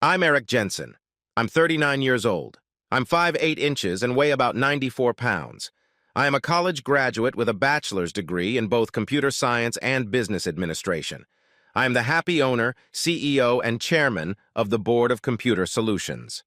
I'm Eric Jensen. I'm 39 years old. I'm 5'8" inches and weigh about 94 pounds. I am a college graduate with a bachelor's degree in both computer science and business administration. I am the happy owner, CEO, and chairman of the Board of Computer Solutions.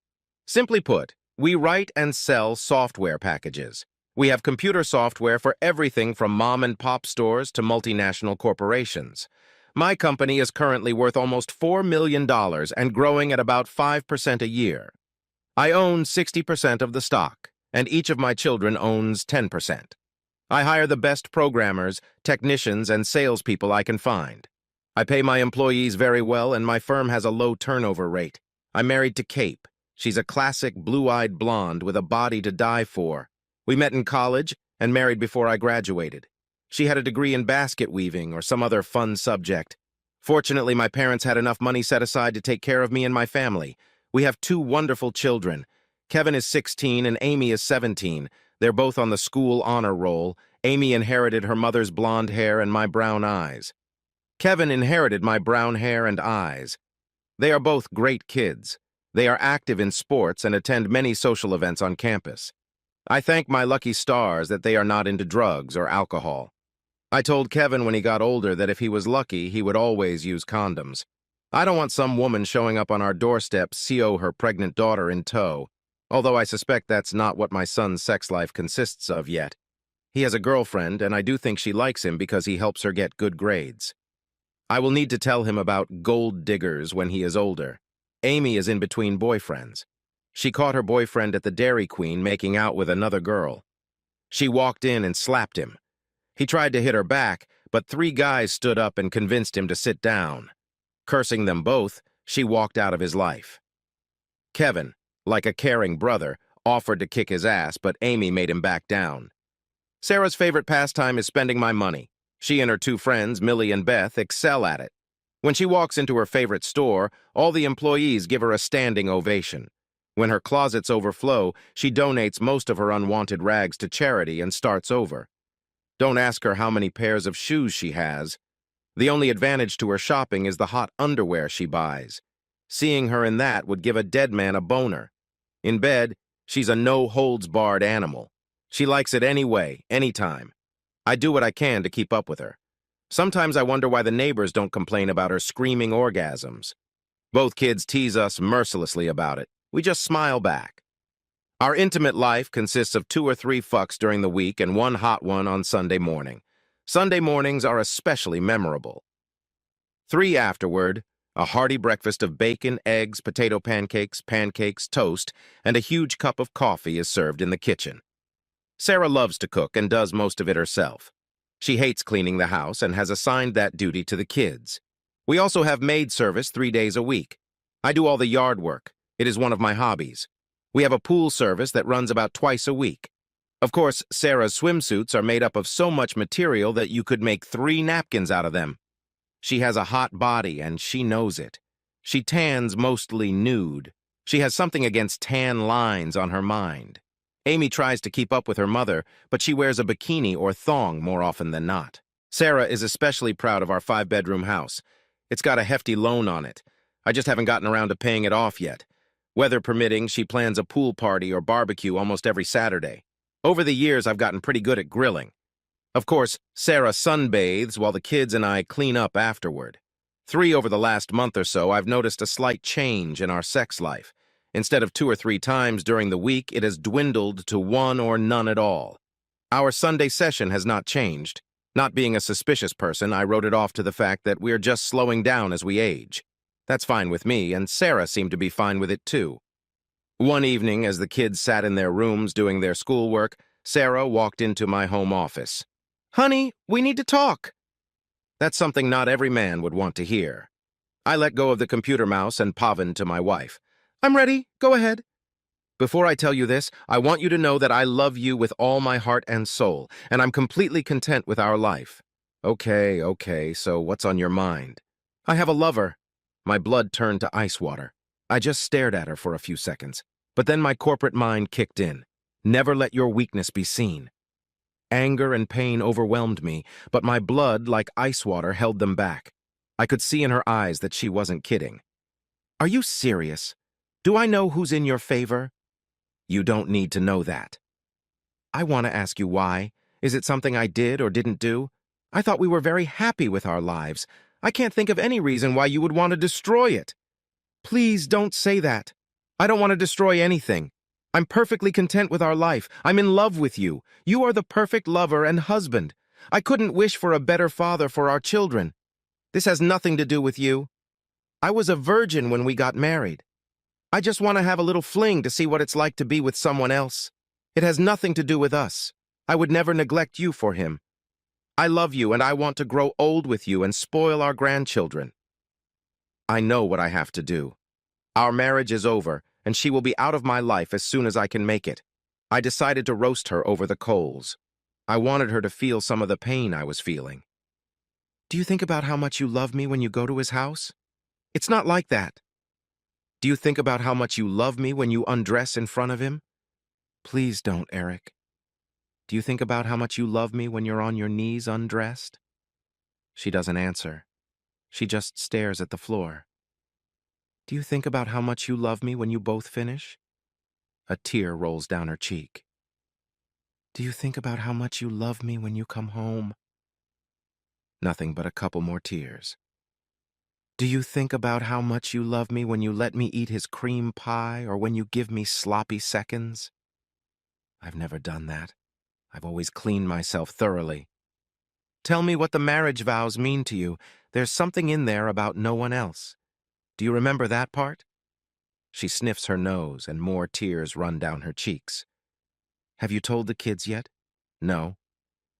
Simply put, we write and sell software packages. We have computer software for everything from mom-and-pop stores to multinational corporations. My company is currently worth almost $4 million and growing at about 5% a year. I own 60% of the stock, and each of my children owns 10%. I hire the best programmers, technicians, and salespeople I can find. I pay my employees very well, and my firm has a low turnover rate. I'm married to Cape. She's a classic blue-eyed blonde with a body to die for. We met in college and married before I graduated. She had a degree in basket weaving or some other fun subject. Fortunately, my parents had enough money set aside to take care of me and my family. We have two wonderful children. Kevin is 16 and Amy is 17. They're both on the school honor roll. Amy inherited her mother's blonde hair and my brown eyes. Kevin inherited my brown hair and eyes. They are both great kids. They are active in sports and attend many social events on campus. I thank my lucky stars that they are not into drugs or alcohol. I told Kevin when he got older that if he was lucky, he would always use condoms. I don't want some woman showing up on our doorstep, CO her pregnant daughter in tow, although I suspect that's not what my son's sex life consists of yet. He has a girlfriend, and I do think she likes him because he helps her get good grades. I will need to tell him about gold diggers when he is older. Amy is in between boyfriends. She caught her boyfriend at the Dairy Queen making out with another girl. She walked in and slapped him. He tried to hit her back, but 3 guys stood up and convinced him to sit down. Cursing them both, she walked out of his life. Kevin, like a caring brother, offered to kick his ass, but Amy made him back down. Sarah's favorite pastime is spending my money. She and her 2 friends, Millie and Beth, excel at it. When she walks into her favorite store, all the employees give her a standing ovation. When her closets overflow, she donates most of her unwanted rags to charity and starts over. Don't ask her how many pairs of shoes she has. The only advantage to her shopping is the hot underwear she buys. Seeing her in that would give a dead man a boner. In bed, she's a no-holds-barred animal. She likes it any way, anytime. I do what I can to keep up with her. Sometimes I wonder why the neighbors don't complain about her screaming orgasms. Both kids tease us mercilessly about it. We just smile back. Our intimate life consists of 2 or 3 fucks during the week and 1 hot one on Sunday morning. Sunday mornings are especially memorable. 3 afterward, a hearty breakfast of bacon, eggs, potato pancakes, toast, and a huge cup of coffee is served in the kitchen. Sarah loves to cook and does most of it herself. She hates cleaning the house and has assigned that duty to the kids. We also have maid service 3 days a week. I do all the yard work. It is one of my hobbies. We have a pool service that runs about twice a week. Of course, Sarah's swimsuits are made up of so much material that you could make 3 napkins out of them. She has a hot body, and she knows it. She tans mostly nude. She has something against tan lines on her mind. Amy tries to keep up with her mother, but she wears a bikini or thong more often than not. Sarah is especially proud of our 5-bedroom house. It's got a hefty loan on it. I just haven't gotten around to paying it off yet. Weather permitting, she plans a pool party or barbecue almost every Saturday. Over the years, I've gotten pretty good at grilling. Of course, Sarah sunbathes while the kids and I clean up afterward. 3 over the last month or so, I've noticed a slight change in our sex life. Instead of 2 or 3 times during the week, it has dwindled to 1 or none at all. Our Sunday session has not changed. Not being a suspicious person, I wrote it off to the fact that we're just slowing down as we age. That's fine with me, and Sarah seemed to be fine with it too. One evening, as the kids sat in their rooms doing their schoolwork, Sarah walked into my home office. "Honey, we need to talk." That's something not every man would want to hear. I let go of the computer mouse and pavaned to my wife. "I'm ready. Go ahead." "Before I tell you this, I want you to know that I love you with all my heart and soul, and I'm completely content with our life." Okay, so what's on your mind?" "I have a lover." My blood turned to ice water. I just stared at her for a few seconds, but then my corporate mind kicked in. Never let your weakness be seen. Anger and pain overwhelmed me, but my blood, like ice water, held them back. I could see in her eyes that she wasn't kidding. Are you serious? Do I know who's in your favor? You don't need to know that. I want to ask you why. Is it something I did or didn't do? I thought we were very happy with our lives. I can't think of any reason why you would want to destroy it. Please don't say that. I don't want to destroy anything. I'm perfectly content with our life. I'm in love with you. You are the perfect lover and husband. I couldn't wish for a better father for our children. This has nothing to do with you. I was a virgin when we got married. I just want to have a little fling to see what it's like to be with someone else. It has nothing to do with us. I would never neglect you for him. I love you and I want to grow old with you and spoil our grandchildren. I know what I have to do. Our marriage is over, and she will be out of my life as soon as I can make it. I decided to roast her over the coals. I wanted her to feel some of the pain I was feeling. Do you think about how much you love me when you go to his house? It's not like that. Do you think about how much you love me when you undress in front of him? Please don't, Eric. Do you think about how much you love me when you're on your knees undressed? She doesn't answer. She just stares at the floor. Do you think about how much you love me when you both finish? A tear rolls down her cheek. Do you think about how much you love me when you come home? Nothing but a couple more tears. Do you think about how much you love me when you let me eat his cream pie or when you give me sloppy seconds? I've never done that. I've always cleaned myself thoroughly. Tell me what the marriage vows mean to you. There's something in there about no one else. Do you remember that part? She sniffs her nose and more tears run down her cheeks. Have you told the kids yet? No.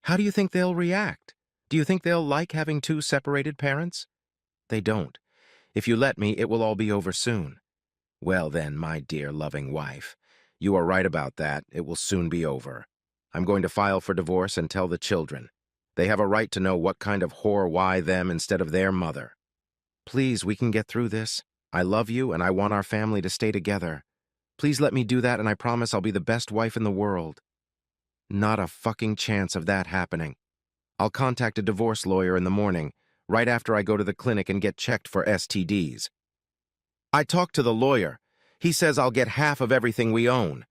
How do you think they'll react? Do you think they'll like having two separated parents? They don't. If you let me, it will all be over soon. Well then, my dear loving wife, you are right about that. It will soon be over. I'm going to file for divorce and tell the children. They have a right to know what kind of whore why them instead of their mother. Please, we can get through this. I love you and I want our family to stay together. Please let me do that and I promise I'll be the best wife in the world. Not a fucking chance of that happening. I'll contact a divorce lawyer in the morning, right after I go to the clinic and get checked for STDs. I talked to the lawyer. He says I'll get half of everything we own.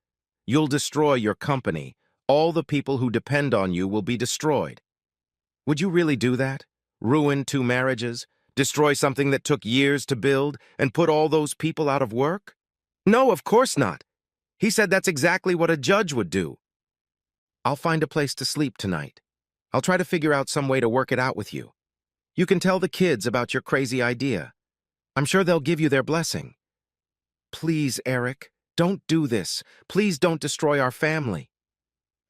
You'll destroy your company. All the people who depend on you will be destroyed. Would you really do that? Ruin two marriages? Destroy something that took years to build and put all those people out of work? No, of course not. He said that's exactly what a judge would do. I'll find a place to sleep tonight. I'll try to figure out some way to work it out with you. You can tell the kids about your crazy idea. I'm sure they'll give you their blessing. Please, Eric, don't do this. Please don't destroy our family.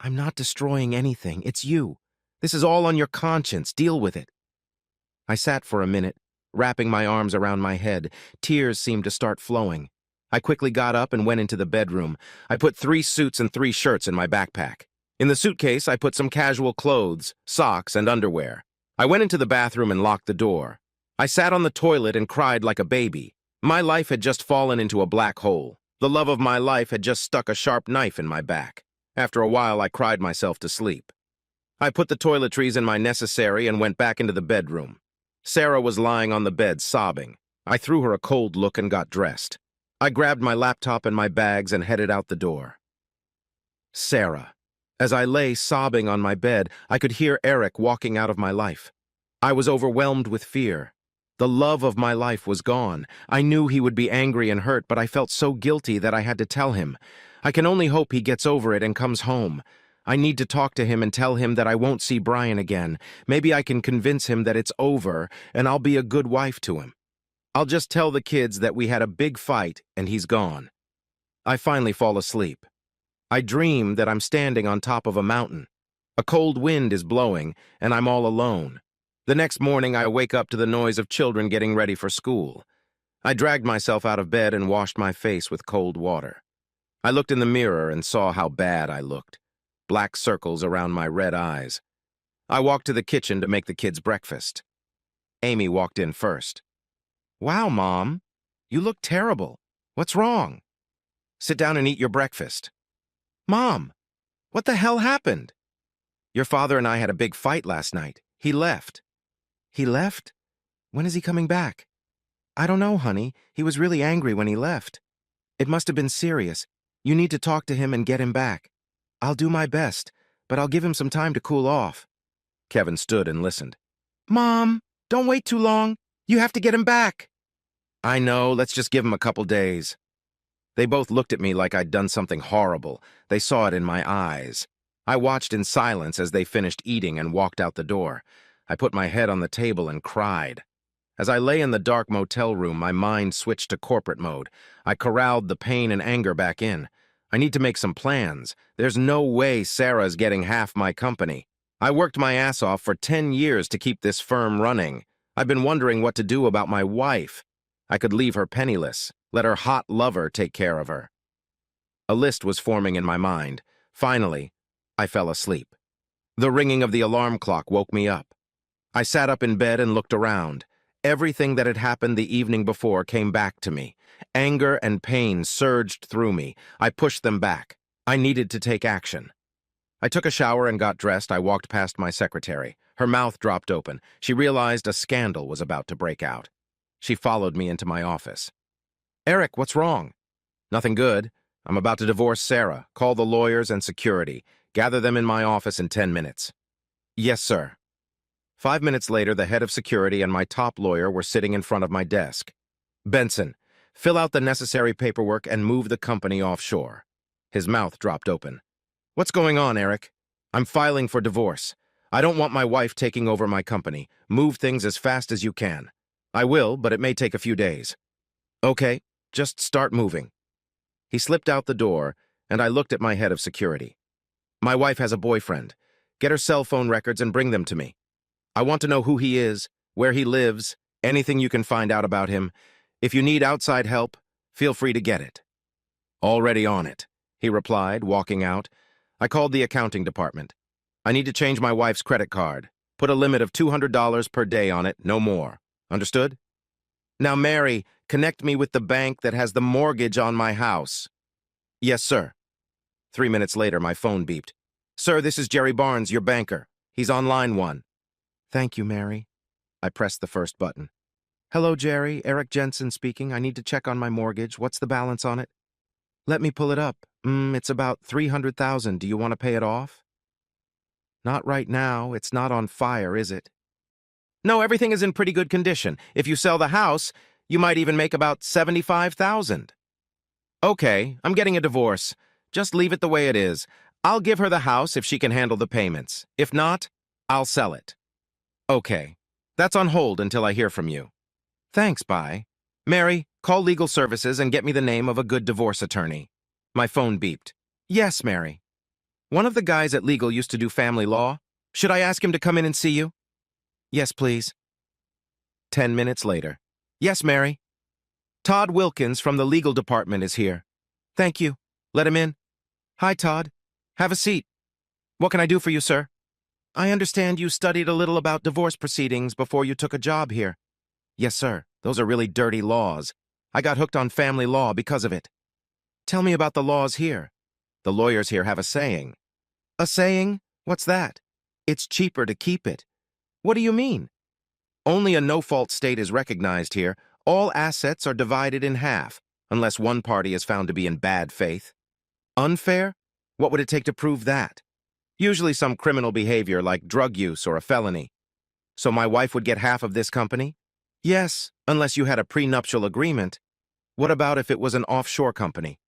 I'm not destroying anything. It's you. This is all on your conscience. Deal with it. I sat for a minute, wrapping my arms around my head. Tears seemed to start flowing. I quickly got up and went into the bedroom. I put 3 suits and 3 shirts in my backpack. In the suitcase, I put some casual clothes, socks, and underwear. I went into the bathroom and locked the door. I sat on the toilet and cried like a baby. My life had just fallen into a black hole. The love of my life had just stuck a sharp knife in my back. After a while, I cried myself to sleep. I put the toiletries in my necessary and went back into the bedroom. Sarah was lying on the bed, sobbing. I threw her a cold look and got dressed. I grabbed my laptop and my bags and headed out the door. Sarah. As I lay sobbing on my bed, I could hear Eric walking out of my life. I was overwhelmed with fear. The love of my life was gone. I knew he would be angry and hurt, but I felt so guilty that I had to tell him. I can only hope he gets over it and comes home. I need to talk to him and tell him that I won't see Brian again. Maybe I can convince him that it's over and I'll be a good wife to him. I'll just tell the kids that we had a big fight and he's gone. I finally fall asleep. I dream that I'm standing on top of a mountain. A cold wind is blowing, and I'm all alone. The next morning, I wake up to the noise of children getting ready for school. I dragged myself out of bed and washed my face with cold water. I looked in the mirror and saw how bad I looked. Black circles around my red eyes. I walked to the kitchen to make the kids breakfast. Amy walked in first. Wow, Mom, you look terrible. What's wrong? Sit down and eat your breakfast. Mom, what the hell happened? Your father and I had a big fight last night. He left. He left? When is he coming back? I don't know, honey. He was really angry when he left. It must have been serious. You need to talk to him and get him back. I'll do my best, but I'll give him some time to cool off. Kevin stood and listened. Mom, don't wait too long. You have to get him back. I know, let's just give him a couple days. They both looked at me like I'd done something horrible. They saw it in my eyes. I watched in silence as they finished eating and walked out the door. I put my head on the table and cried. As I lay in the dark motel room, my mind switched to corporate mode. I corralled the pain and anger back in. I need to make some plans. There's no way Sarah's getting half my company. I worked my ass off for 10 years to keep this firm running. I've been wondering what to do about my wife. I could leave her penniless, let her hot lover take care of her. A list was forming in my mind. Finally, I fell asleep. The ringing of the alarm clock woke me up. I sat up in bed and looked around. Everything that had happened the evening before came back to me. Anger and pain surged through me. I pushed them back. I needed to take action. I took a shower and got dressed. I walked past my secretary. Her mouth dropped open. She realized a scandal was about to break out. She followed me into my office. Eric, what's wrong? Nothing good. I'm about to divorce Sarah. Call the lawyers and security. Gather them in my office in 10 minutes. Yes, sir. 5 minutes later, the head of security and my top lawyer were sitting in front of my desk. Benson, fill out the necessary paperwork and move the company offshore. His mouth dropped open. What's going on, Eric? I'm filing for divorce. I don't want my wife taking over my company. Move things as fast as you can. I will, but it may take a few days. Okay, just start moving. He slipped out the door, and I looked at my head of security. My wife has a boyfriend. Get her cell phone records and bring them to me. I want to know who he is, where he lives, anything you can find out about him. If you need outside help, feel free to get it. Already on it, he replied, walking out. I called the accounting department. I need to change my wife's credit card. Put a limit of $200 per day on it, no more. Understood? Now, Mary, connect me with the bank that has the mortgage on my house. Yes, sir. 3 minutes later, my phone beeped. Sir, this is Jerry Barnes, your banker. He's on line 1. Thank you, Mary. I pressed the first button. Hello, Jerry. Eric Jensen speaking. I need to check on my mortgage. What's the balance on it? Let me pull it up. It's about $300,000. Do you want to pay it off? Not right now. It's not on fire, is it? No, everything is in pretty good condition. If you sell the house, you might even make about $75,000. Okay, I'm getting a divorce. Just leave it the way it is. I'll give her the house if she can handle the payments. If not, I'll sell it. Okay, that's on hold until I hear from you. Thanks, bye. Mary, call legal services and get me the name of a good divorce attorney. My phone beeped. Yes, Mary. One of the guys at legal used to do family law. Should I ask him to come in and see you? Yes, please. 10 minutes later. Yes, Mary. Todd Wilkins from the legal department is here. Thank you. Let him in. Hi, Todd. Have a seat. What can I do for you, sir? I understand you studied a little about divorce proceedings before you took a job here. Yes, sir. Those are really dirty laws. I got hooked on family law because of it. Tell me about the laws here. The lawyers here have a saying. A saying? What's that? It's cheaper to keep it. What do you mean? Only a no-fault state is recognized here. All assets are divided in half, unless one party is found to be in bad faith. Unfair? What would it take to prove that? Usually some criminal behavior like drug use or a felony. So my wife would get half of this company? Yes, unless you had a prenuptial agreement. What about if it was an offshore company?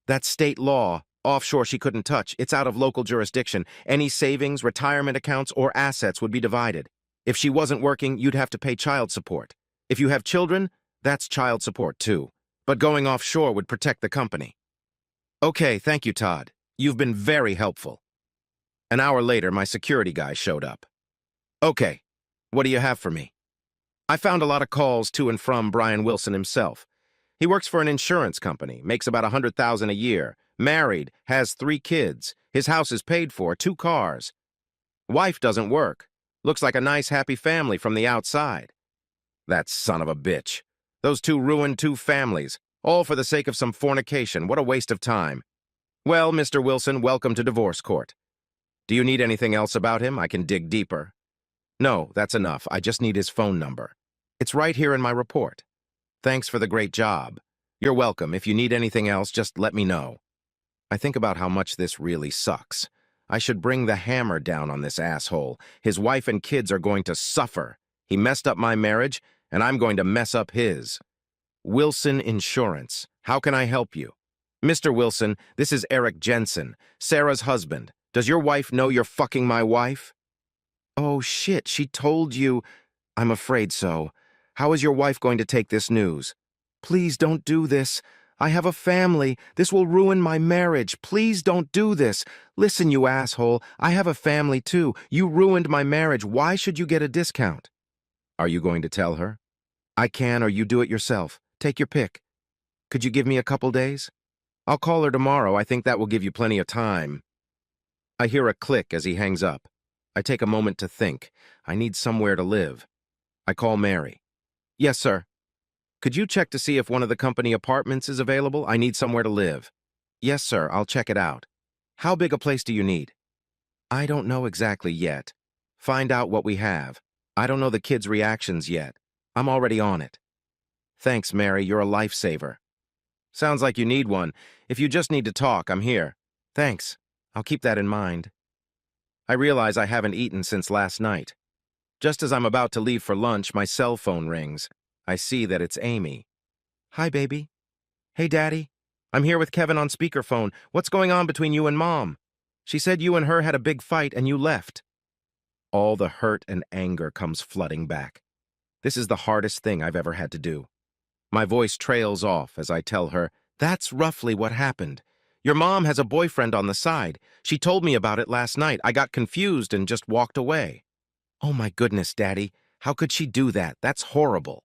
That's state law. Offshore she couldn't touch. It's out of local jurisdiction. Any savings, retirement accounts, or assets would be divided. If she wasn't working, you'd have to pay child support. If you have children, that's child support too. But going offshore would protect the company. Okay, thank you, Todd. You've been very helpful. An hour later, my security guy showed up. Okay, what do you have for me? I found a lot of calls to and from Brian Wilson himself. He works for an insurance company, makes about $100,000 a year, married, has 3 kids, his house is paid for, 2 cars. Wife doesn't work. Looks like a nice, happy family from the outside. That son of a bitch. Those 2 ruined 2 families, all for the sake of some fornication. What a waste of time. Well, Mr. Wilson, welcome to divorce court. Do you need anything else about him? I can dig deeper. No, that's enough. I just need his phone number. It's right here in my report. Thanks for the great job. You're welcome. If you need anything else, just let me know. I think about how much this really sucks. I should bring the hammer down on this asshole. His wife and kids are going to suffer. He messed up my marriage, and I'm going to mess up his. Wilson Insurance. How can I help you? Mr. Wilson, this is Eric Jensen, Sarah's husband. Does your wife know you're fucking my wife? Oh, shit, she told you. I'm afraid so. How is your wife going to take this news? Please don't do this. I have a family. This will ruin my marriage. Please don't do this. Listen, you asshole. I have a family too. You ruined my marriage. Why should you get a discount? Are you going to tell her? I can, or you do it yourself. Take your pick. Could you give me a couple days? I'll call her tomorrow. I think that will give you plenty of time. I hear a click as he hangs up. I take a moment to think. I need somewhere to live. I call Mary. Yes, sir. Could you check to see if one of the company apartments is available? I need somewhere to live. Yes, sir. I'll check it out. How big a place do you need? I don't know exactly yet. Find out what we have. I don't know the kids' reactions yet. I'm already on it. Thanks, Mary. You're a lifesaver. Sounds like you need one. If you just need to talk, I'm here. Thanks. I'll keep that in mind. I realize I haven't eaten since last night. Just as I'm about to leave for lunch, my cell phone rings. I see that it's Amy. Hi, baby. Hey, Daddy. I'm here with Kevin on speakerphone. What's going on between you and Mom? She said you and her had a big fight and you left. All the hurt and anger comes flooding back. This is the hardest thing I've ever had to do. My voice trails off as I tell her, that's roughly what happened. Your mom has a boyfriend on the side. She told me about it last night. I got confused and just walked away. Oh my goodness, Daddy. How could she do that? That's horrible.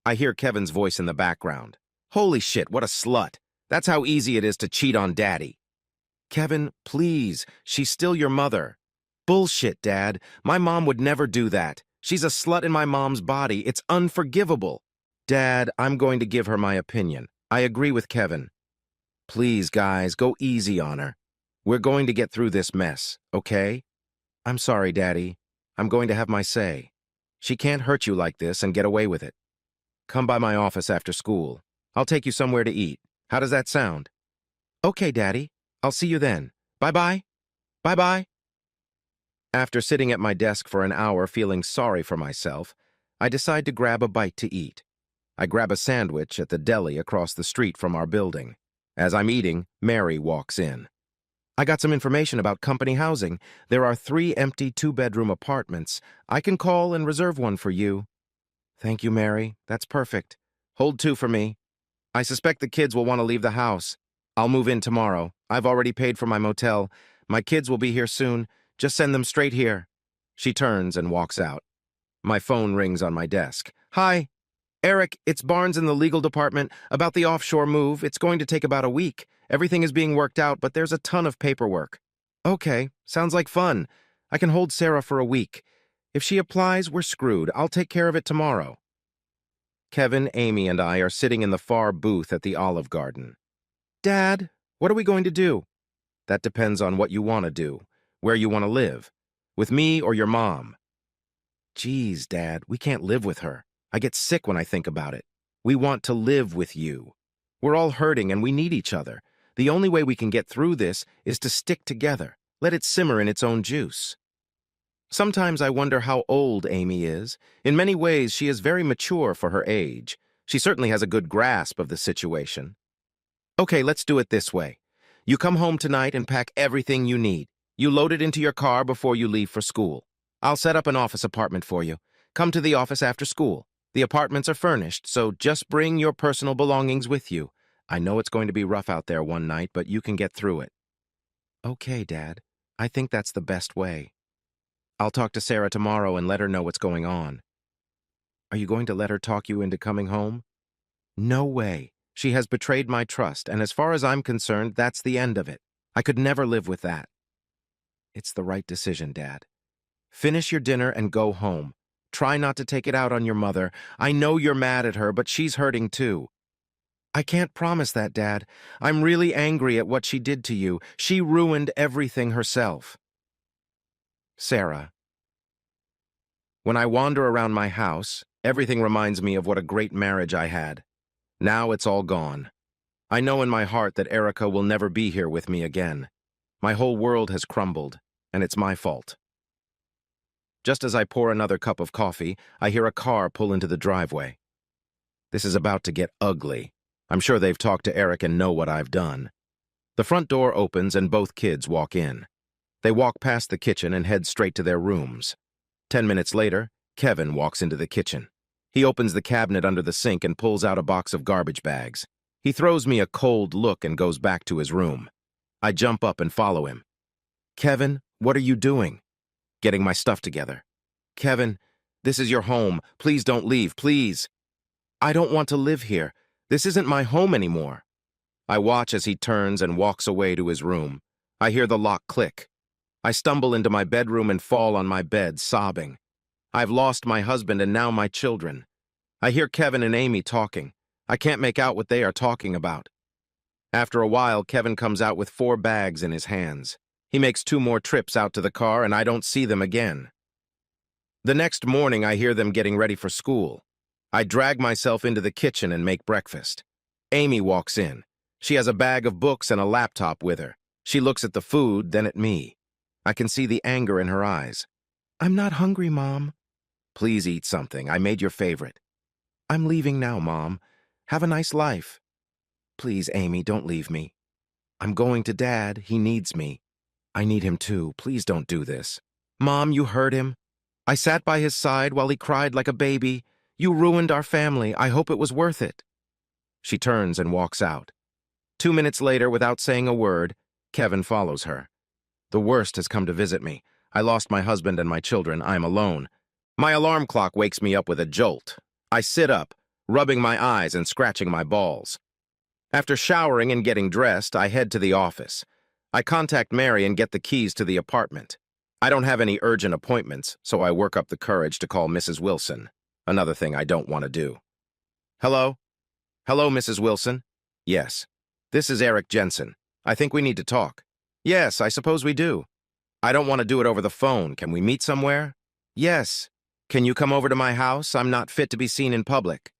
I hear Kevin's voice in the background. Holy shit, what a slut. That's how easy it is to cheat on Daddy. Kevin, please. She's still your mother. Bullshit, Dad. My mom would never do that. She's a slut in my mom's body. It's unforgivable. Dad, I'm going to give her my opinion. I agree with Kevin. Please, guys, go easy on her. We're going to get through this mess, okay? I'm sorry, Daddy. I'm going to have my say. She can't hurt you like this and get away with it. Come by my office after school. I'll take you somewhere to eat. How does that sound? Okay, Daddy. I'll see you then. Bye-bye. Bye-bye. After sitting at my desk for an hour feeling sorry for myself, I decide to grab a bite to eat. I grab a sandwich at the deli across the street from our building. As I'm eating, Mary walks in. I got some information about company housing. There are 3 empty 2-bedroom apartments. I can call and reserve one for you. Thank you, Mary. That's perfect. Hold 2 for me. I suspect the kids will want to leave the house. I'll move in tomorrow. I've already paid for my motel. My kids will be here soon. Just send them straight here. She turns and walks out. My phone rings on my desk. Hi. Eric, it's Barnes in the legal department about the offshore move. It's going to take about a week. Everything is being worked out, but there's a ton of paperwork. Okay, sounds like fun. I can hold Sarah for a week. If she applies, we're screwed. I'll take care of it tomorrow. Kevin, Amy, and I are sitting in the far booth at the Olive Garden. Dad, what are we going to do? That depends on what you want to do, where you want to live. With me or your mom? Geez, Dad, we can't live with her. I get sick when I think about it. We want to live with you. We're all hurting and we need each other. The only way we can get through this is to stick together. Let it simmer in its own juice. Sometimes I wonder how old Amy is. In many ways, she is very mature for her age. She certainly has a good grasp of the situation. Okay, let's do it this way. You come home tonight and pack everything you need. You load it into your car before you leave for school. I'll set up an office apartment for you. Come to the office after school. The apartments are furnished, so just bring your personal belongings with you. I know it's going to be rough out there one night, but you can get through it. Okay, Dad. I think that's the best way. I'll talk to Sarah tomorrow and let her know what's going on. Are you going to let her talk you into coming home? No way. She has betrayed my trust, and as far as I'm concerned, that's the end of it. I could never live with that. It's the right decision, Dad. Finish your dinner and go home. Try not to take it out on your mother. I know you're mad at her, but she's hurting too. I can't promise that, Dad. I'm really angry at what she did to you. She ruined everything herself. Sarah. When I wander around my house, Everything reminds me of what a great marriage I had. Now it's all gone. I know in my heart that Erica will never be here with me again. My whole world has crumbled, and it's my fault. Just as I pour another cup of coffee, I hear a car pull into the driveway. This is about to get ugly. I'm sure they've talked to Eric and know what I've done. The front door opens and both kids walk in. They walk past the kitchen and head straight to their rooms. 10 minutes later, Kevin walks into the kitchen. He opens the cabinet under the sink and pulls out a box of garbage bags. He throws me a cold look and goes back to his room. I jump up and follow him. Kevin, what are you doing? Getting my stuff together. Kevin, this is your home. Please don't leave, please. I don't want to live here. This isn't my home anymore. I watch as he turns and walks away to his room. I hear the lock click. I stumble into my bedroom and fall on my bed, sobbing. I've lost my husband and now my children. I hear Kevin and Amy talking. I can't make out what they are talking about. After a while, Kevin comes out with 4 bags in his hands. He makes 2 more trips out to the car and I don't see them again. The next morning, I hear them getting ready for school. I drag myself into the kitchen and make breakfast. Amy walks in. She has a bag of books and a laptop with her. She looks at the food, then at me. I can see the anger in her eyes. I'm not hungry, Mom. Please eat something. I made your favorite. I'm leaving now, Mom. Have a nice life. Please, Amy, don't leave me. I'm going to Dad. He needs me. I need him too. Please don't do this. Mom, you hurt him. I sat by his side while he cried like a baby. You ruined our family. I hope it was worth it. She turns and walks out. 2 minutes later, without saying a word, Kevin follows her. The worst has come to visit me. I lost my husband and my children. I'm alone. My alarm clock wakes me up with a jolt. I sit up, rubbing my eyes and scratching my balls. After showering and getting dressed, I head to the office. I contact Mary and get the keys to the apartment. I don't have any urgent appointments, so I work up the courage to call Mrs. Wilson. Another thing I don't want to do. Hello? Hello, Mrs. Wilson? Yes. This is Eric Jensen. I think we need to talk. Yes, I suppose we do. I don't want to do it over the phone. Can we meet somewhere? Yes. Can you come over to my house? I'm not fit to be seen in public.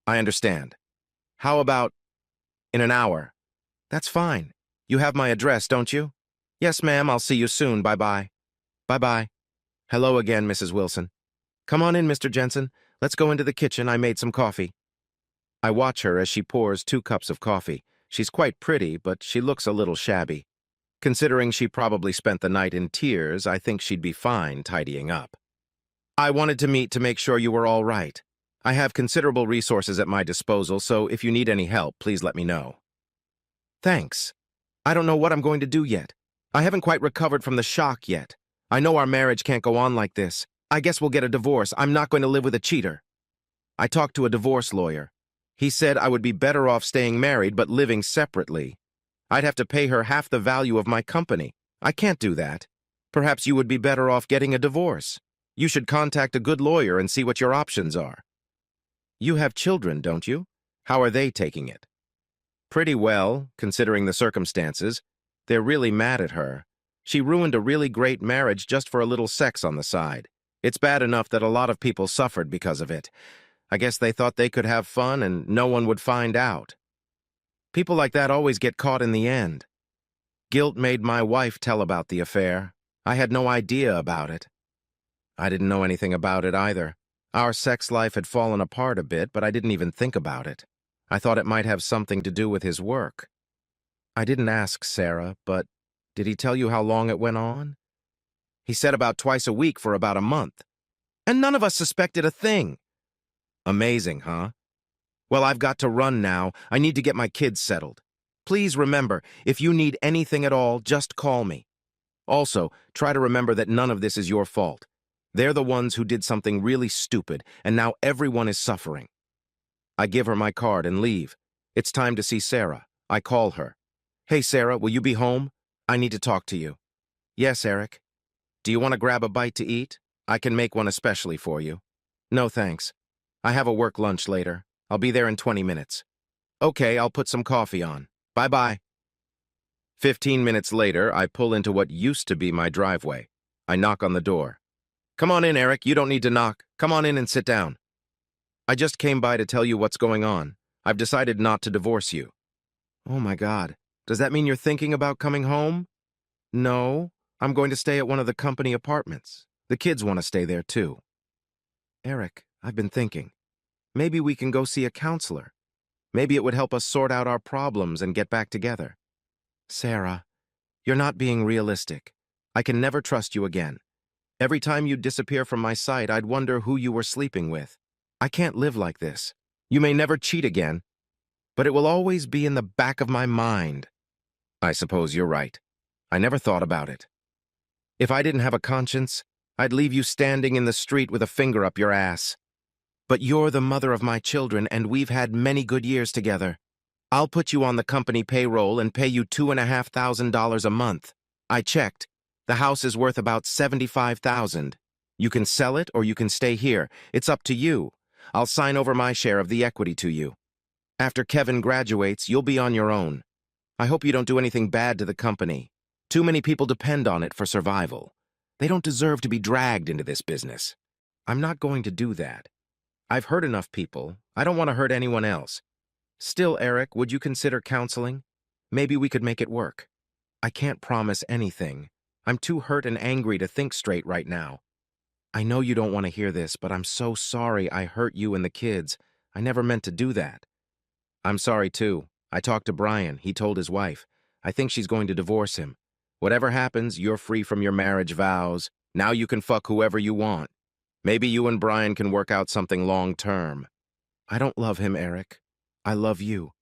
I understand. How about in an hour? That's fine. You have my address, don't you? Yes, ma'am. I'll see you soon. Bye-bye. Bye-bye. Hello again, Mrs. Wilson. Come on in, Mr. Jensen. Let's go into the kitchen. I made some coffee. I watch her as she pours 2 cups of coffee. She's quite pretty, but she looks a little shabby. Considering she probably spent the night in tears, I think she'd be fine tidying up. I wanted to meet to make sure you were all right. I have considerable resources at my disposal, so if you need any help, please let me know. Thanks. I don't know what I'm going to do yet. I haven't quite recovered from the shock yet. I know our marriage can't go on like this. I guess we'll get a divorce. I'm not going to live with a cheater. I talked to a divorce lawyer. He said I would be better off staying married but living separately. I'd have to pay her half the value of my company. I can't do that. Perhaps you would be better off getting a divorce. You should contact a good lawyer and see what your options are. You have children, don't you? How are they taking it? Pretty well, considering the circumstances. They're really mad at her. She ruined a really great marriage just for a little sex on the side. It's bad enough that a lot of people suffered because of it. I guess they thought they could have fun and no one would find out. People like that always get caught in the end. Guilt made my wife tell about the affair. I had no idea about it. I didn't know anything about it either. Our sex life had fallen apart a bit, but I didn't even think about it. I thought it might have something to do with his work. I didn't ask Sarah, but did he tell you how long it went on? He said about twice a week for about a month. And none of us suspected a thing. Amazing, huh? Well, I've got to run now. I need to get my kids settled. Please remember, if you need anything at all, just call me. Also, try to remember that none of this is your fault. They're the ones who did something really stupid, and now everyone is suffering. I give her my card and leave. It's time to see Sarah. I call her. Hey, Sarah, will you be home? I need to talk to you. Yes, Eric. Do you want to grab a bite to eat? I can make one especially for you. No, thanks. I have a work lunch later. I'll be there in 20 minutes. Okay, I'll put some coffee on. Bye-bye. 15 minutes later, I pull into what used to be my driveway. I knock on the door. Come on in, Eric. You don't need to knock. Come on in and sit down. I just came by to tell you what's going on. I've decided not to divorce you. Oh my God. Does that mean you're thinking about coming home? No. I'm going to stay at one of the company apartments. The kids want to stay there too. Eric, I've been thinking. Maybe we can go see a counselor. Maybe it would help us sort out our problems and get back together. Sarah, you're not being realistic. I can never trust you again. Every time you'd disappear from my sight, I'd wonder who you were sleeping with. I can't live like this. You may never cheat again, but it will always be in the back of my mind. I suppose you're right. I never thought about it. If I didn't have a conscience, I'd leave you standing in the street with a finger up your ass. But you're the mother of my children, and we've had many good years together. I'll put you on the company payroll and pay you $2,500 a month. I checked. The house is worth about $75,000. You can sell it or you can stay here. It's up to you. I'll sign over my share of the equity to you. After Kevin graduates, you'll be on your own. I hope you don't do anything bad to the company. Too many people depend on it for survival. They don't deserve to be dragged into this business. I'm not going to do that. I've hurt enough people. I don't want to hurt anyone else. Still, Eric, would you consider counseling? Maybe we could make it work. I can't promise anything. I'm too hurt and angry to think straight right now. I know you don't want to hear this, but I'm so sorry I hurt you and the kids. I never meant to do that. I'm sorry, too. I talked to Brian. He told his wife. I think she's going to divorce him. Whatever happens, you're free from your marriage vows. Now you can fuck whoever you want. Maybe you and Brian can work out something long-term. I don't love him, Eric. I love you.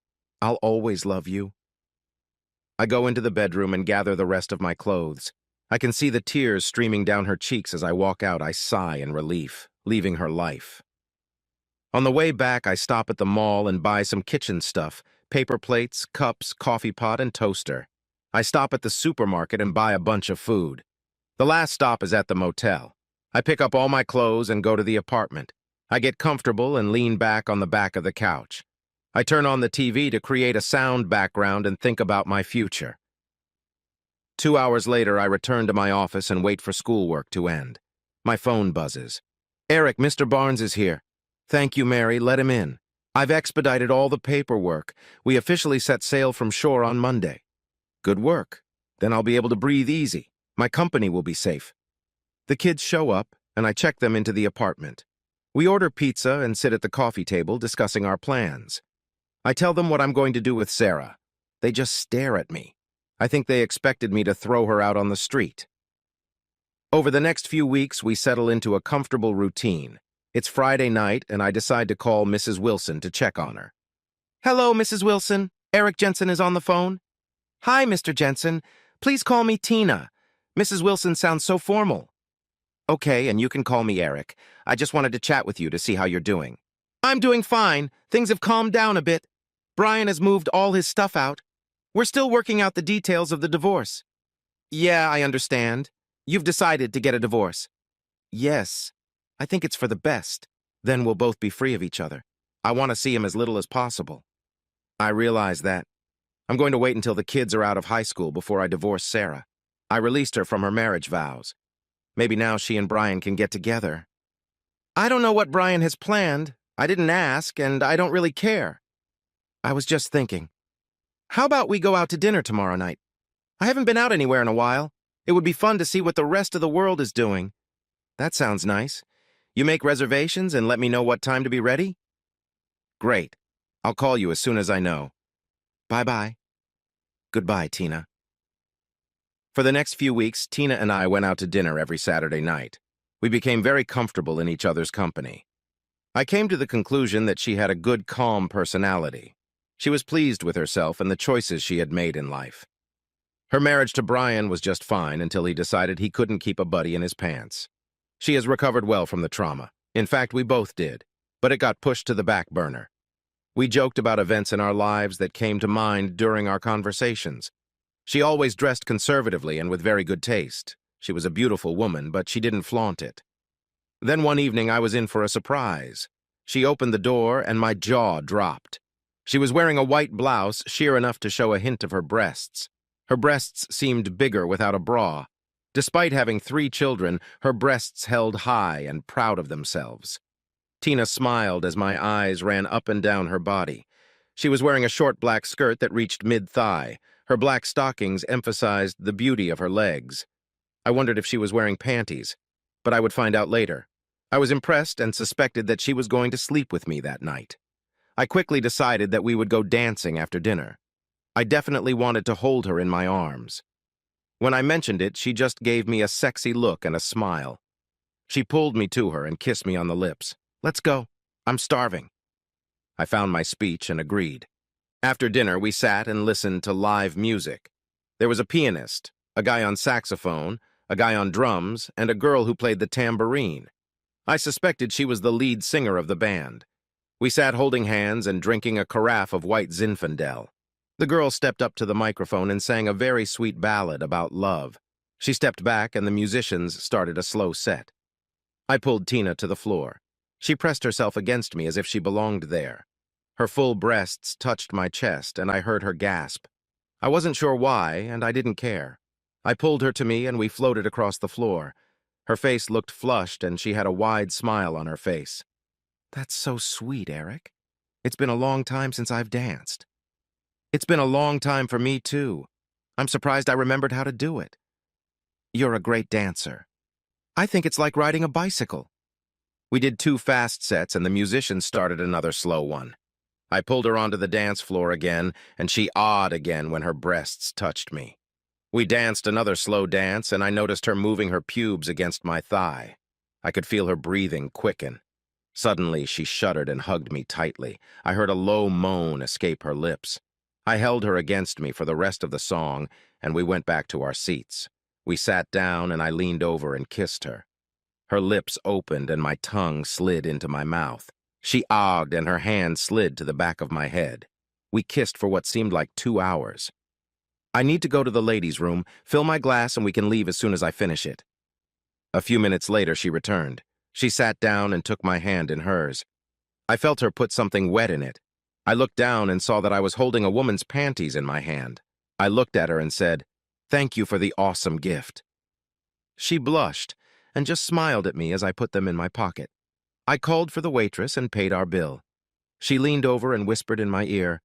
I'll always love you. I go into the bedroom and gather the rest of my clothes. I can see the tears streaming down her cheeks as I walk out. I sigh in relief, leaving her life. On the way back, I stop at the mall and buy some kitchen stuff, paper plates, cups, coffee pot, and toaster. I stop at the supermarket and buy a bunch of food. The last stop is at the motel. I pick up all my clothes and go to the apartment. I get comfortable and lean back on the back of the couch. I turn on the TV to create a sound background and think about my future. 2 hours later, I return to my office and wait for schoolwork to end. My phone buzzes. Eric, Mr. Barnes is here. Thank you, Mary. Let him in. I've expedited all the paperwork. We officially set sail from shore on Monday. Good work. Then I'll be able to breathe easy. My company will be safe. The kids show up, and I check them into the apartment. We order pizza and sit at the coffee table discussing our plans. I tell them what I'm going to do with Sarah. They just stare at me. I think they expected me to throw her out on the street. Over the next few weeks, we settle into a comfortable routine. It's Friday night, and I decide to call Mrs. Wilson to check on her. Hello, Mrs. Wilson. Eric Jensen is on the phone. Hi, Mr. Jensen. Please call me Tina. Mrs. Wilson sounds so formal. Okay, and you can call me Eric. I just wanted to chat with you to see how you're doing. I'm doing fine. Things have calmed down a bit. Brian has moved all his stuff out. We're still working out the details of the divorce. Yeah, I understand. You've decided to get a divorce. Yes. I think it's for the best. Then we'll both be free of each other. I want to see him as little as possible. I realize that. I'm going to wait until the kids are out of high school before I divorce Sarah. I released her from her marriage vows. Maybe now she and Brian can get together. I don't know what Brian has planned. I didn't ask, and I don't really care. I was just thinking. How about we go out to dinner tomorrow night? I haven't been out anywhere in a while. It would be fun to see what the rest of the world is doing. That sounds nice. You make reservations and let me know what time to be ready? Great. I'll call you as soon as I know. Bye-bye. Goodbye, Tina. For the next few weeks, Tina and I went out to dinner every Saturday night. We became very comfortable in each other's company. I came to the conclusion that she had a good, calm personality. She was pleased with herself and the choices she had made in life. Her marriage to Brian was just fine until he decided he couldn't keep a buddy in his pants. She has recovered well from the trauma. In fact, we both did, but it got pushed to the back burner. We joked about events in our lives that came to mind during our conversations. She always dressed conservatively and with very good taste. She was a beautiful woman, but she didn't flaunt it. Then one evening I was in for a surprise. She opened the door and my jaw dropped. She was wearing a white blouse, sheer enough to show a hint of her breasts. Her breasts seemed bigger without a bra. Despite having 3 children, her breasts held high and proud of themselves. Tina smiled as my eyes ran up and down her body. She was wearing a short black skirt that reached mid-thigh. Her black stockings emphasized the beauty of her legs. I wondered if she was wearing panties, but I would find out later. I was impressed and suspected that she was going to sleep with me that night. I quickly decided that we would go dancing after dinner. I definitely wanted to hold her in my arms. When I mentioned it, she just gave me a sexy look and a smile. She pulled me to her and kissed me on the lips. "Let's go. I'm starving." I found my speech and agreed. After dinner, we sat and listened to live music. There was a pianist, a guy on saxophone, a guy on drums, and a girl who played the tambourine. I suspected she was the lead singer of the band. We sat holding hands and drinking a carafe of white Zinfandel. The girl stepped up to the microphone and sang a very sweet ballad about love. She stepped back and the musicians started a slow set. I pulled Tina to the floor. She pressed herself against me as if she belonged there. Her full breasts touched my chest and I heard her gasp. I wasn't sure why, and I didn't care. I pulled her to me and we floated across the floor. Her face looked flushed and she had a wide smile on her face. "That's so sweet, Eric. It's been a long time since I've danced." "It's been a long time for me, too. I'm surprised I remembered how to do it." "You're a great dancer." "I think it's like riding a bicycle." We did 2 fast sets and the musicians started another slow one. I pulled her onto the dance floor again, and she awed again when her breasts touched me. We danced another slow dance, and I noticed her moving her pubes against my thigh. I could feel her breathing quicken. Suddenly, she shuddered and hugged me tightly. I heard a low moan escape her lips. I held her against me for the rest of the song, and we went back to our seats. We sat down, and I leaned over and kissed her. Her lips opened, and my tongue slid into my mouth. She ogged, and her hand slid to the back of my head. We kissed for what seemed like 2 hours. "I need to go to the ladies' room, fill my glass, and we can leave as soon as I finish it." A few minutes later, she returned. She sat down and took my hand in hers. I felt her put something wet in it. I looked down and saw that I was holding a woman's panties in my hand. I looked at her and said, "Thank you for the awesome gift." She blushed and just smiled at me as I put them in my pocket. I called for the waitress and paid our bill. She leaned over and whispered in my ear,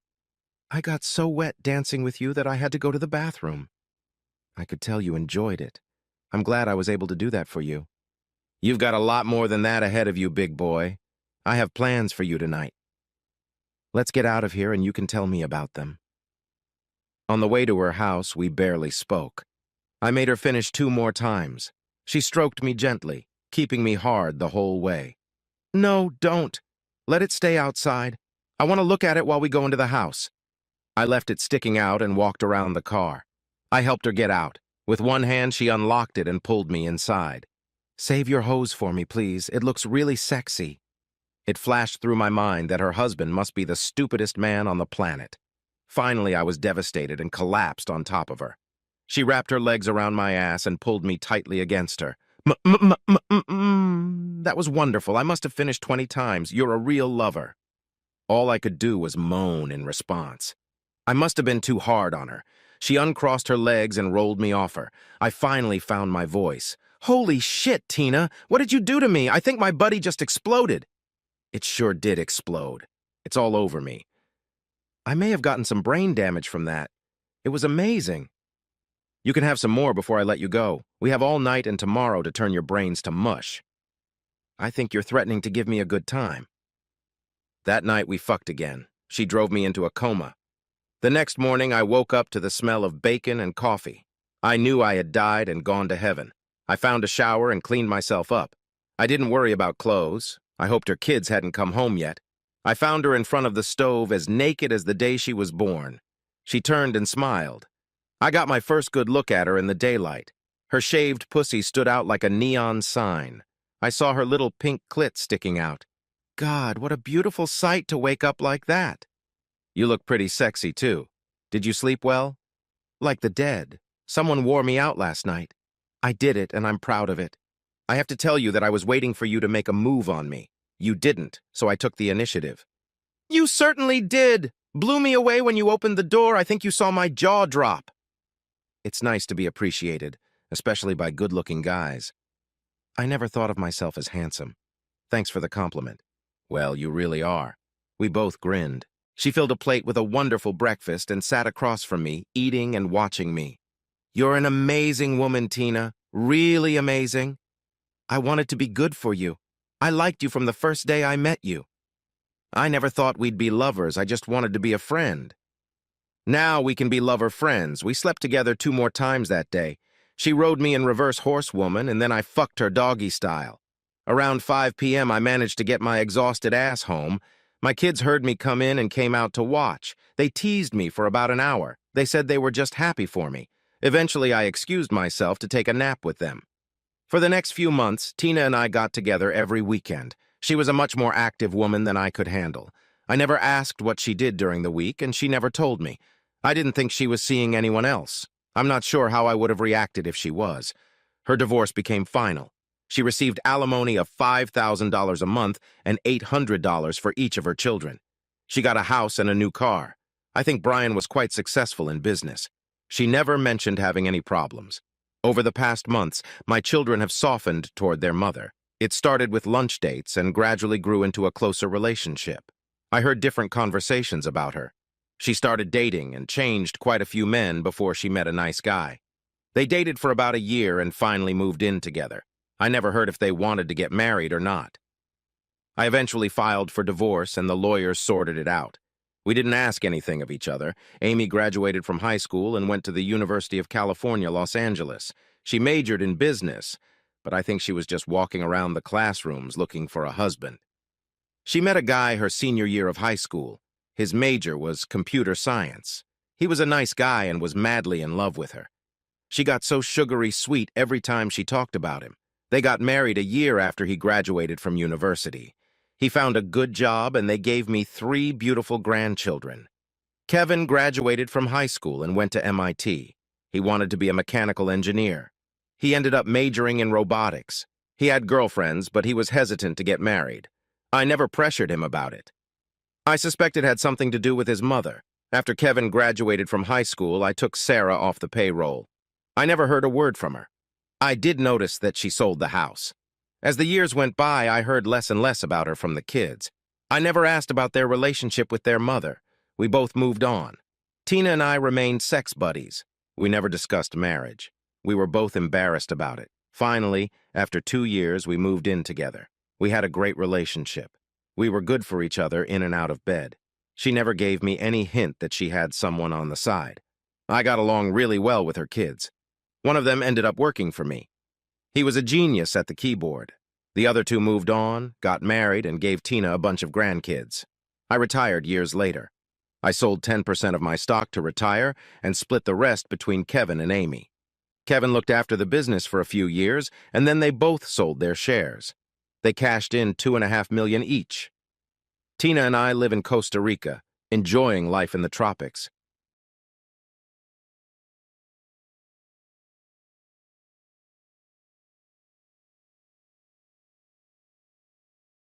"I got so wet dancing with you that I had to go to the bathroom." I could tell you enjoyed it. I'm glad I was able to do that for you. You've got a lot more than that ahead of you, big boy. I have plans for you tonight. Let's get out of here and you can tell me about them. On the way to her house, we barely spoke. I made her finish 2 more times. She stroked me gently, keeping me hard the whole way. "No, don't. Let it stay outside. I want to look at it while we go into the house." I left it sticking out and walked around the car. I helped her get out. With one hand, she unlocked it and pulled me inside. "Save your hose for me, please. It looks really sexy." It flashed through my mind that her husband must be the stupidest man on the planet. Finally, I was devastated and collapsed on top of her. She wrapped her legs around my ass and pulled me tightly against her. That was wonderful. I must have finished 20 times. You're a real lover." All I could do was moan in response. I must have been too hard on her. She uncrossed her legs and rolled me off her. I finally found my voice. "Holy shit, Tina! What did you do to me? I think my buddy just exploded." It sure did explode. It's all over me. I may have gotten some brain damage from that. It was amazing. You can have some more before I let you go. We have all night and tomorrow to turn your brains to mush. I think you're threatening to give me a good time. That night we fucked again. She drove me into a coma. The next morning I woke up to the smell of bacon and coffee. I knew I had died and gone to heaven. I found a shower and cleaned myself up. I didn't worry about clothes. I hoped her kids hadn't come home yet. I found her in front of the stove as naked as the day she was born. She turned and smiled. I got my first good look at her in the daylight. Her shaved pussy stood out like a neon sign. I saw her little pink clit sticking out. God, what a beautiful sight to wake up like that. You look pretty sexy, too. Did you sleep well? Like the dead. Someone wore me out last night. I did it, and I'm proud of it. I have to tell you that I was waiting for you to make a move on me. You didn't, so I took the initiative. You certainly did. Blew me away when you opened the door. I think you saw my jaw drop. It's nice to be appreciated, especially by good-looking guys. I never thought of myself as handsome. Thanks for the compliment. Well, you really are. We both grinned. She filled a plate with a wonderful breakfast and sat across from me, eating and watching me. You're an amazing woman, Tina. Really amazing. I wanted to be good for you. I liked you from the first day I met you. I never thought we'd be lovers. I just wanted to be a friend. Now we can be lover friends. We slept together 2 more times that day. She rode me in reverse horsewoman, and then I fucked her doggy style. Around 5 p.m., I managed to get my exhausted ass home. My kids heard me come in and came out to watch. They teased me for about an hour. They said they were just happy for me. Eventually, I excused myself to take a nap with them. For the next few months, Tina and I got together every weekend. She was a much more active woman than I could handle. I never asked what she did during the week, and she never told me. I didn't think she was seeing anyone else. I'm not sure how I would have reacted if she was. Her divorce became final. She received alimony of $5,000 a month and $800 for each of her children. She got a house and a new car. I think Brian was quite successful in business. She never mentioned having any problems. Over the past months, my children have softened toward their mother. It started with lunch dates and gradually grew into a closer relationship. I heard different conversations about her. She started dating and changed quite a few men before she met a nice guy. They dated for about a year and finally moved in together. I never heard if they wanted to get married or not. I eventually filed for divorce and the lawyers sorted it out. We didn't ask anything of each other. Amy graduated from high school and went to the University of California, Los Angeles. She majored in business, but I think she was just walking around the classrooms looking for a husband. She met a guy her senior year of high school. His major was computer science. He was a nice guy and was madly in love with her. She got so sugary sweet every time she talked about him. They got married a year after he graduated from university. He found a good job and they gave me 3 beautiful grandchildren. Kevin graduated from high school and went to MIT. He wanted to be a mechanical engineer. He ended up majoring in robotics. He had girlfriends, but he was hesitant to get married. I never pressured him about it. I suspect it had something to do with his mother. After Kevin graduated from high school, I took Sarah off the payroll. I never heard a word from her. I did notice that she sold the house. As the years went by, I heard less and less about her from the kids. I never asked about their relationship with their mother. We both moved on. Tina and I remained sex buddies. We never discussed marriage. We were both embarrassed about it. Finally, after 2 years, we moved in together. We had a great relationship. We were good for each other in and out of bed. She never gave me any hint that she had someone on the side. I got along really well with her kids. One of them ended up working for me. He was a genius at the keyboard. The other 2 moved on, got married, and gave Tina a bunch of grandkids. I retired years later. I sold 10% of my stock to retire and split the rest between Kevin and Amy. Kevin looked after the business for a few years, and then they both sold their shares. They cashed in $2.5 million each. Tina and I live in Costa Rica, enjoying life in the tropics.